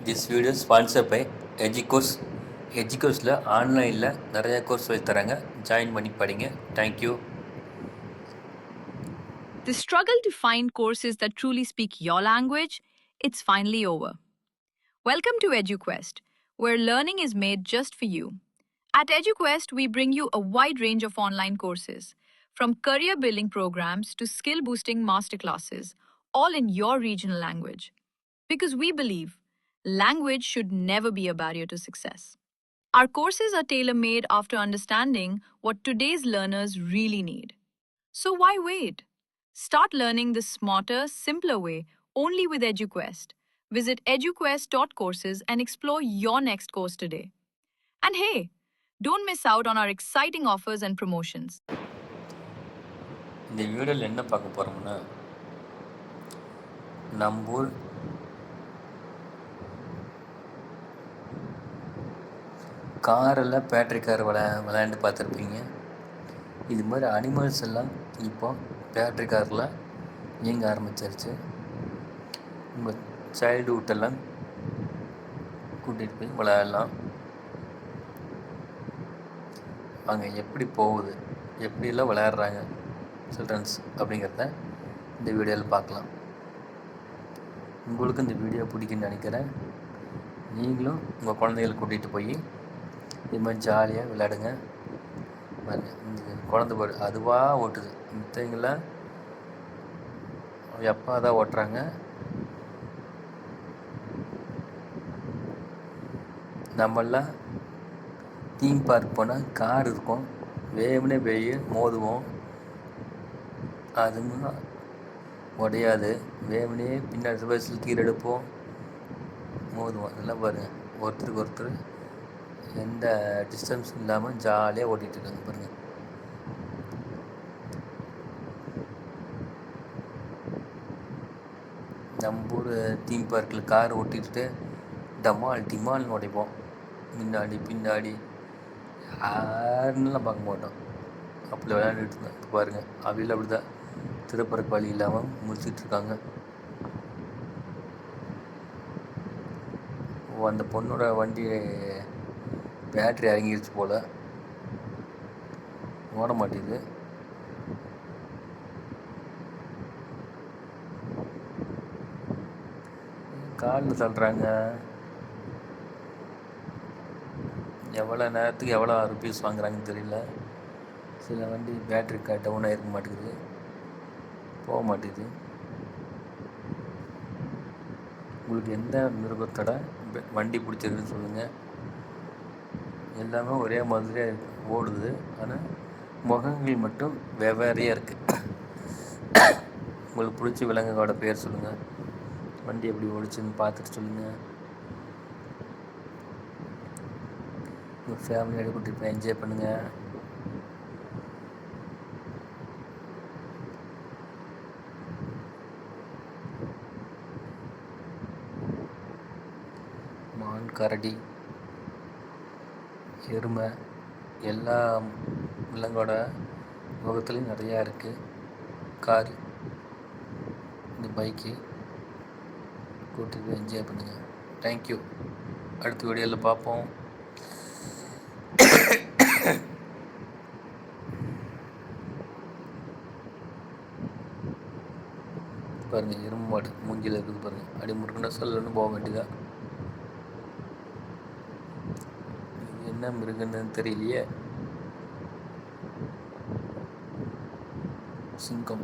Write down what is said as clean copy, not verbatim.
This video sponsor by எஜிகோர்ஸ். எஜிகோர்ஸில் ஆன்லைனில் நிறையா கோர்ஸ் சொல்லி தராங்க. ஜாயின் பண்ணி படிங்க. Thank you. The struggle to find courses that truly speak your language, it's finally over. Welcome to EduQuest, where learning is made just for you. At EduQuest, we bring you a wide range of online courses, from career building programs to skill boosting masterclasses, all in your regional language. Because we believe language should never be a barrier to success. Our courses are tailor made after understanding what today's learners really need. So why wait? Start learning the smarter, simpler way only with EduQuest. Visit eduquest.courses and explore your next course today. And hey, don't miss out on our exciting offers and promotions. இந்த வீடியோவில் என்ன பார்க்க போகிறோம்னா, நம்ம ஊர் காரெல்லாம் battery car விளையாண்டு பார்த்துருப்பீங்க. இது மாதிரி அனிமல்ஸ் எல்லாம் இப்போ பேட்ரி காரில் இயங்க ஆரம்பிச்சிருச்சு. உங்கள் சைல்டுஹுட்டெல்லாம் கூட்டிகிட்டு போய் விளையாடலாம். அங்கே எப்படி போகுது, எப்படியெல்லாம் விளையாடுறாங்க சில்ட்ரன்ஸ் அப்படிங்கிறத இந்த வீடியோவில் பார்க்கலாம். உங்களுக்கு இந்த வீடியோ பிடிக்குன்னு நினைக்கிறேன். நீங்களும் உங்கள் குழந்தைகளை கூட்டிகிட்டு போய் இது மாதிரி ஜாலியாக விளையாடுங்க. இந்த குழந்தை பாரு அதுவாக ஓட்டுது. மித்தவங்களாம் எப்பா தான் ஓட்டுறாங்க. நம்மெல்லாம் தீம் பார்க் போனால் கார் இருக்கும், வேகனே போய் மோதுவோம். அதுவும் உடையாது. வேகனே பின்னாடி வயசில் கீழே எடுப்போம், மோதுவோம். அதெல்லாம் பாருங்கள், ஒருத்தருக்கு ஒருத்தர் எந்த டிஸ்டன்ஸும் இல்லாமல் ஜாலியாக ஓட்டிகிட்டு இருக்காங்க பாருங்கள். நம்ம ஊர் தீம் பார்க்கில் கார் ஓட்டிகிட்டு டமால் டிமால்னு உடைப்போம். முன்னாடி பின்னாடி யாருன்னெலாம் பார்க்க மாட்டோம். அப்படி விளையாண்டுட்டு இருந்தோம். இப்போ பாருங்கள், அவையில் அப்படி தான் திருப்பறக்கு வழி இல்லாமல் முடிச்சிட்ருக்காங்க. அந்த பொண்ணோட வண்டி பேட்ரி இறங்கிருச்சு போல், ஓட மாட்டேங்குது. காலில் தள்ளுறாங்க. எவ்வளோ நேரத்துக்கு எவ்வளோ ருபீஸ் வாங்குறாங்கன்னு தெரியல. சில வண்டி பேட்ரி டவுனாக இருக்க மாட்டேங்குது, போக மாட்டேங்குது. உங்களுக்கு எந்த மிருகத்தோட வண்டி பிடிச்சிருக்குன்னு சொல்லுங்கள். எல்லாமே ஒரே மாதிரியாக ஓடுது, ஆனால் முகங்கள் மட்டும் வெவ்வேறையாக இருக்குது. உங்களுக்கு பிடிச்ச விலங்குகளோட பேர் சொல்லுங்கள். வண்டி எப்படி ஓடிச்சுன்னு பார்த்துட்டு சொல்லுங்கள். உங்கள் ஃபேமிலியோட கூட்டிகிட்டு போய் என்ஜாய் பண்ணுங்கள். மான், கரடி, எருமை எல்லா விலங்கோட முகத்துலேயும் நிறையா இருக்குது. கார், இந்த பைக்கு கூட்டிகிட்டு போய் என்ஜாய் பண்ணுங்கள். தேங்க்யூ. அடுத்த வீடியோவில் பார்ப்போம். பாருங்கள், எறும்பு மாடு மூஞ்சியில் இருக்குது பாருங்கள். அடி முருகனை சொல்லணும்னு போக வேண்டியதா. என்ன மிருகன்னு தெரியலையே. சிங்கம்.